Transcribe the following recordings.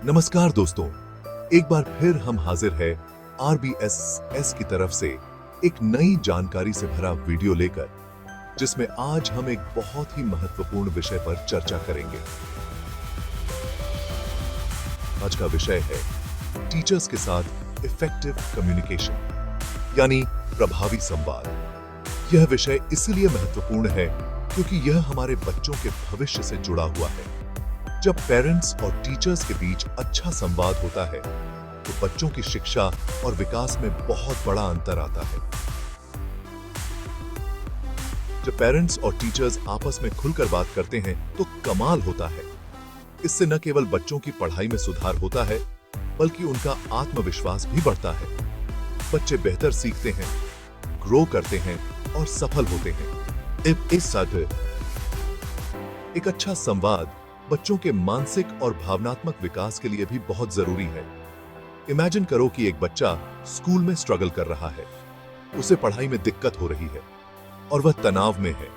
नमस्कार दोस्तों, एक बार फिर हम हाजिर है RBSS की तरफ से एक नई जानकारी से भरा वीडियो लेकर, जिसमें आज हम एक बहुत ही महत्वपूर्ण विषय पर चर्चा करेंगे। आज का विषय है टीचर्स के साथ इफेक्टिव कम्युनिकेशन, यानी प्रभावी संवाद। यह विषय इसलिए महत्वपूर्ण है क्योंकि यह हमारे बच्चों के भविष्य से जुड़ा हुआ है। जब पेरेंट्स और टीचर्स के बीच अच्छा संवाद होता है, तो बच्चों की शिक्षा और विकास में बहुत बड़ा अंतर आता है। जब पेरेंट्स और टीचर्स आपस में खुलकर बात करते हैं, तो कमाल होता है। इससे न केवल बच्चों की पढ़ाई में सुधार होता है, बल्कि उनका आत्मविश्वास भी बढ़ता है। बच्चे बेहतर सीखते हैं, ग्रो करते हैं और सफल होते हैं। इस साथ एक अच्छा संवाद बच्चों के मानसिक और भावनात्मक विकास के लिए भी बहुत जरूरी है। इमेजिन करो कि एक बच्चा स्कूल में स्ट्रगल कर रहा है, उसे पढ़ाई में दिक्कत हो रही है और वह तनाव में है।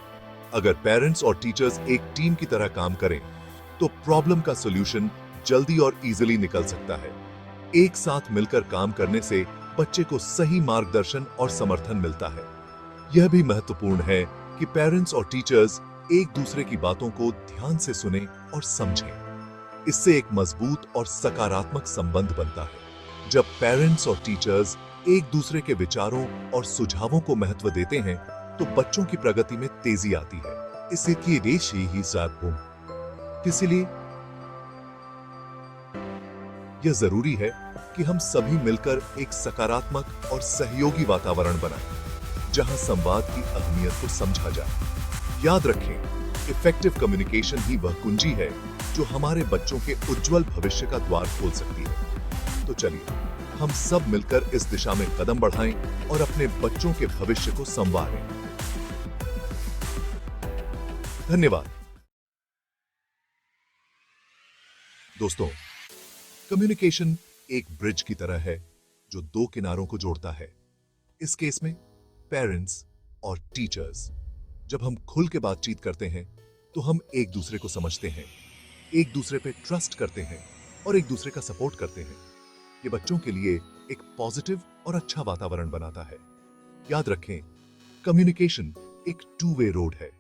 अगर पेरेंट्स और टीचर्स एक टीम की तरह काम करें, तो प्रॉब्लम का सॉल्यूशन जल्दी और इजीली निकल सकता है। एक साथ मिलकर काम करने से बच्चे को सही मार्गदर्शन और समर्थन मिलता है। यह भी महत्वपूर्ण है कि पेरेंट्स और टीचर्स एक दूसरे की बातों को ध्यान से सुने और समझें। इससे एक मजबूत और सकारात्मक संबंध बनता है। जब पेरेंट्स और टीचर्स एक दूसरे के विचारों और सुझावों को महत्व देते हैं, तो बच्चों की प्रगति में तेजी आती है। इसलिए यह जरूरी है कि हम सभी मिलकर एक सकारात्मक और सहयोगी वातावरण बनाएं, जहां संवाद की अहमियत को समझा जाए। याद रखें, इफेक्टिव कम्युनिकेशन ही वह कुंजी है जो हमारे बच्चों के उज्जवल भविष्य का द्वार खोल सकती है। तो चलिए, हम सब मिलकर इस दिशा में कदम बढ़ाएं और अपने बच्चों के भविष्य को संवारें। धन्यवाद। दोस्तों, कम्युनिकेशन एक ब्रिज की तरह है जो दो किनारों को जोड़ता है। इस केस में पेरेंट्स और टीचर्स। जब हम खुल के बातचीत करते हैं, तो हम एक दूसरे को समझते हैं, एक दूसरे पे ट्रस्ट करते हैं और एक दूसरे का सपोर्ट करते हैं। ये बच्चों के लिए एक पॉजिटिव और अच्छा वातावरण बनाता है। याद रखें, कम्युनिकेशन एक टू वे रोड है।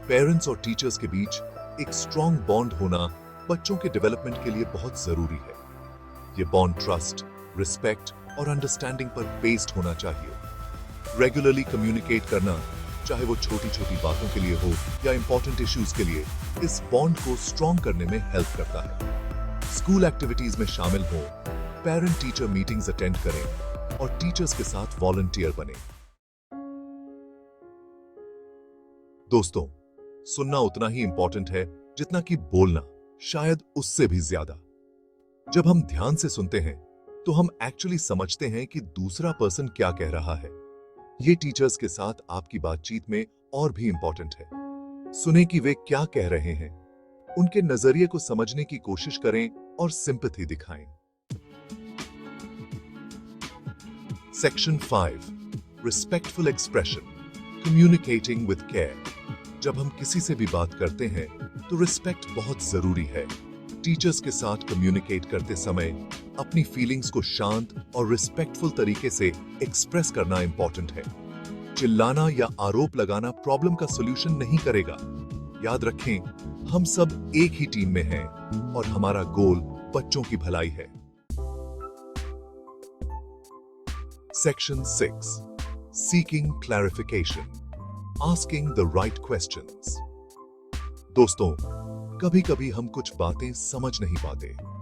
पेरेंट्स और टीचर्स के बीच एक स्ट्रॉन्ग बॉन्ड होना बच्चों के डेवलपमेंट के लिए बहुत जरूरी है। ये बॉन्ड ट्रस्ट, रिस्पेक्ट और अंडरस्टैंडिंग पर बेस्ड होना चाहिए। रेगुलरली कम्युनिकेट करना, चाहे वो छोटी छोटी बातों के लिए हो या इंपॉर्टेंट इश्यूज के लिए, इस बॉन्ड को स्ट्रॉन्ग करने में हेल्प करता है। स्कूल एक्टिविटीज में शामिल हो, पेरेंट टीचर मीटिंग्स अटेंड करें और टीचर्स के साथ वॉलंटियर बने। दोस्तों, सुनना उतना ही इंपॉर्टेंट है जितना कि बोलना, शायद उससे भी ज्यादा। जब हम ध्यान से सुनते हैं, तो हम एक्चुअली समझते हैं कि दूसरा पर्सन क्या कह रहा है। ये टीचर्स के साथ आपकी बातचीत में और भी इंपॉर्टेंट है। सुने कि वे क्या कह रहे हैं, उनके नजरिए को समझने की कोशिश करें और सिंपैथी दिखाएं। Section 5, respectful expression, communicating with care. जब हम किसी से भी बात करते हैं, तो रिस्पेक्ट बहुत जरूरी है। टीचर्स के साथ कम्युनिकेट करते समय अपनी फीलिंग्स को शांत और रिस्पेक्टफुल तरीके से एक्सप्रेस करना इंपॉर्टेंट है। चिल्लाना या आरोप लगाना प्रॉब्लम का सॉल्यूशन नहीं करेगा। याद रखें, हम सब एक ही टीम में हैं और हमारा गोल बच्चों की भलाई है। Section 6, seeking clarification, asking the right questions. दोस्तों, कभी-कभी हम कुछ बातें समझ नहीं पाते।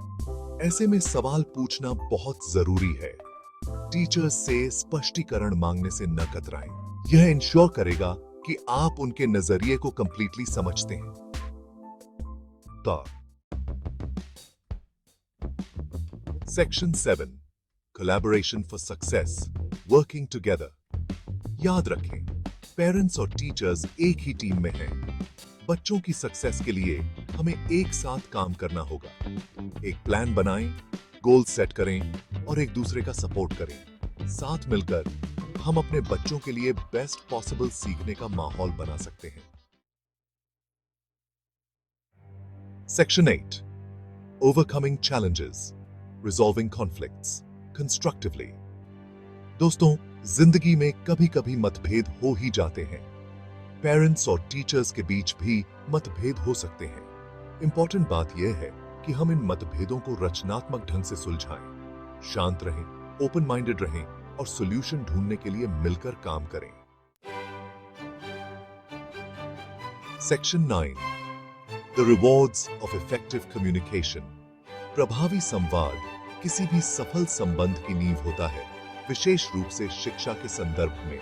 ऐसे में सवाल पूछना बहुत जरूरी है। टीचर्स से स्पष्टीकरण मांगने से न कतराएं। यह इंश्योर करेगा कि आप उनके नजरिए को कंप्लीटली समझते हैं। Section 7, collaboration for success, working together. याद रखें, पेरेंट्स और टीचर्स एक ही टीम में हैं। बच्चों की सक्सेस के लिए हमें एक साथ काम करना होगा। एक प्लान बनाएं, गोल सेट करें और एक दूसरे का सपोर्ट करें। साथ मिलकर हम अपने बच्चों के लिए बेस्ट पॉसिबल सीखने का माहौल बना सकते हैं। Section 8. Overcoming challenges, resolving conflicts constructively. दोस्तों, जिंदगी में कभी-कभी मतभेद हो ही जाते हैं। पेरेंट्स और टीचर्स के बीच भी मतभेद हो सकते हैं। इंपॉर्टेंट बात यह है कि हम इन मतभेदों को रचनात्मक ढंग से सुलझाएं, शांत रहें, ओपन माइंडेड रहें और सॉल्यूशन ढूंढने के लिए मिलकर काम करें। Section 9. The rewards of effective communication. प्रभावी संवाद किसी भी सफल संबंध की नींव होता है, विशेष रूप से शिक्षा के संदर्भ में।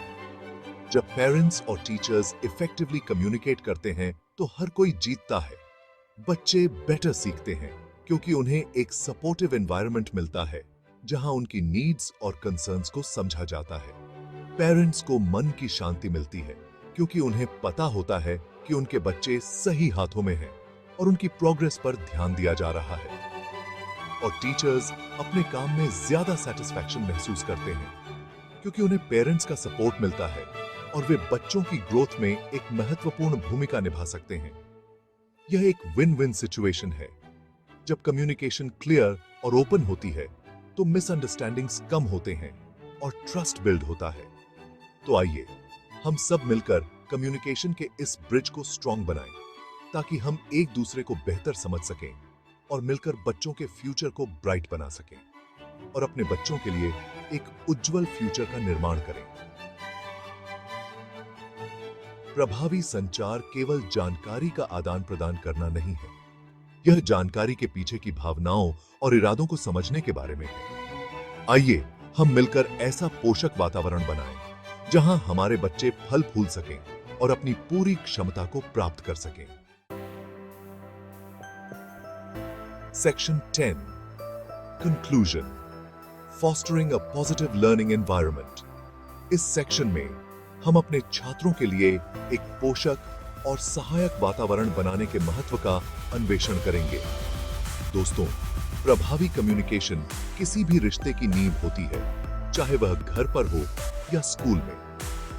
जब पेरेंट्स और टीचर्स इफेक्टिवली कम्युनिकेट करते हैं तो हर कोई जीतता है। बच्चे बेटर सीखते हैं क्योंकि उन्हें एक सपोर्टिव एनवायरनमेंट मिलता है जहां उनकी नीड्स और कंसर्न्स को समझा जाता है। पेरेंट्स को मन की शांति मिलती है क्योंकि उन्हें पता होता है कि उनके बच्चे सही हाथों में हैं और उनकी प्रोग्रेस पर ध्यान दिया जा रहा है। और टीचर्स अपने काम में ज्यादा सेटिस्फैक्शन महसूस करते हैं क्योंकि उन्हें पेरेंट्स का सपोर्ट मिलता है और वे बच्चों की ग्रोथ में एक महत्वपूर्ण भूमिका निभा सकते हैं। यह एक विन विन सिचुएशन है। जब कम्युनिकेशन क्लियर और ओपन होती है तो मिसअंडरस्टैंडिंग्स कम होते हैं और ट्रस्ट बिल्ड होता है। तो आइए हम सब मिलकर कम्युनिकेशन के इस ब्रिज को स्ट्रॉन्ग बनाएं ताकि हम एक दूसरे को बेहतर समझ सकें और मिलकर बच्चों के फ्यूचर को ब्राइट बना सकें और अपने बच्चों के लिए एक उज्जवल फ्यूचर का निर्माण करें। प्रभावी संचार केवल जानकारी का आदान प्रदान करना नहीं है, यह जानकारी के पीछे की भावनाओं और इरादों को समझने के बारे में है। आइए हम मिलकर ऐसा पोषक वातावरण बनाएं जहां हमारे बच्चे फल फूल सकें और अपनी पूरी क्षमता को प्राप्त कर सकें। Section 10. Conclusion. Fostering a positive learning environment. इस सेक्शन में हम अपने छात्रों के लिए एक पोषक और सहायक वातावरण बनाने के महत्व का अन्वेषण करेंगे। दोस्तों, प्रभावी कम्युनिकेशन किसी भी रिश्ते की नींव होती है, चाहे वह घर पर हो या स्कूल में।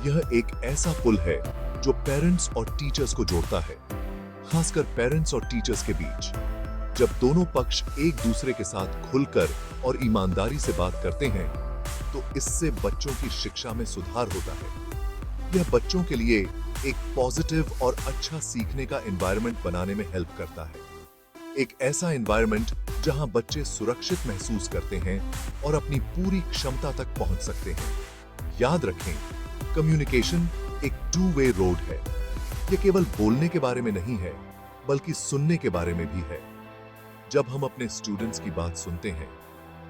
यह एक ऐसा पुल है जो पेरेंट्स और टीचर्स को जोड़ता है, खासकर पेरेंट्स और टीचर्स के बीच। जब दोनों पक्ष एक दूसरे के साथ खुलकर और ईमानदारी से बात करते हैं तो इससे बच्चों की शिक्षा में सुधार होता है। यह बच्चों के लिए एक पॉजिटिव और अच्छा सीखने का एनवायरनमेंट बनाने में हेल्प करता है। एक ऐसा एनवायरनमेंट जहां बच्चे सुरक्षित महसूस करते हैं और अपनी पूरी क्षमता तक पहुंच सकते हैं। याद रखें, कम्युनिकेशन एक टू वे रोड है। यह केवल बोलने के बारे में नहीं है, बल्कि सुनने के बारे में भी है। जब हम अपने स्टूडेंट्स की बात सुनते हैं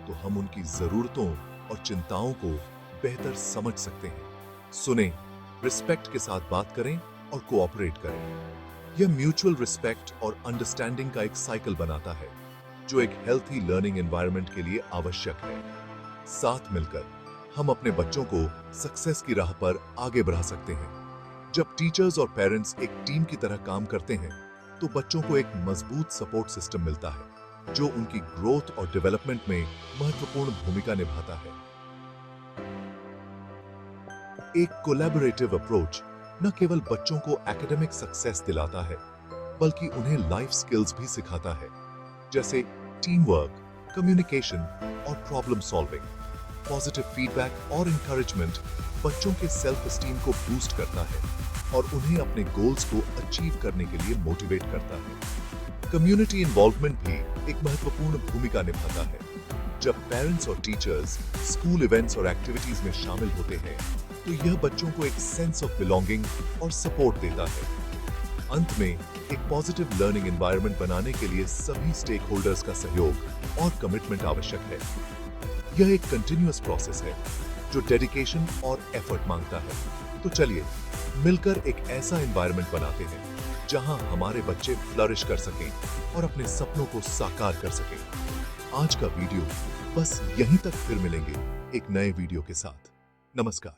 तो हम उनकी जरूरतों और चिंताओं को बेहतर समझ सकते हैं। सुने, रिस्पेक्ट के साथ बात करें और कोऑपरेट करें। यह म्यूचुअल रिस्पेक्ट और अंडरस्टैंडिंग का एक साइकिल बनाता है जो एक हेल्थी लर्निंग एनवायरनमेंट के लिए आवश्यक है। साथ मिलकर हम अपने बच्चों को सक्सेस की राह पर आगे बढ़ा सकते हैं। जब टीचर्स और पेरेंट्स एक टीम की तरह काम करते हैं तो बच्चों को एक मजबूत सपोर्ट सिस्टम मिलता है जो उनकी ग्रोथ और डेवलपमेंट में महत्वपूर्ण भूमिका निभाता है। एक कोलैबोरेटिव अप्रोच न केवल बच्चों को एकेडमिक सक्सेस दिलाता है, बल्कि उन्हें लाइफ स्किल्स भी सिखाता है, जैसे टीम वर्क, कम्युनिकेशन और प्रॉब्लम सॉल्विंग। पॉजिटिव फीडबैक और इंकरेजमेंट बच्चों के सेल्फ एस्टीम को बूस्ट करता है और उन्हें अपने गोल्स को अचीव करने के लिए मोटिवेट करता है। कम्युनिटी इन्वॉल्वमेंट भी एक महत्वपूर्ण भूमिका निभाता है। जब पेरेंट्स और टीचर्स स्कूल इवेंट्स और एक्टिविटीज में शामिल होते हैं तो यह बच्चों को एक सेंस ऑफ बिलोंगिंग और सपोर्ट देता है। अंत में एक पॉजिटिव लर्निंग एनवायरनमेंट बनाने के लिए सभी स्टेक होल्डर्स का सहयोग और कमिटमेंट आवश्यक है। यह एक कंटिन्यूअस प्रोसेस है जो डेडिकेशन और एफर्ट मांगता है। तो चलिए मिलकर एक ऐसा एनवायरनमेंट बनाते हैं जहां हमारे बच्चे फ्लरिश कर सकें और अपने सपनों को साकार कर सकें। आज का वीडियो बस यहीं तक, फिर मिलेंगे एक नए वीडियो के साथ। नमस्कार।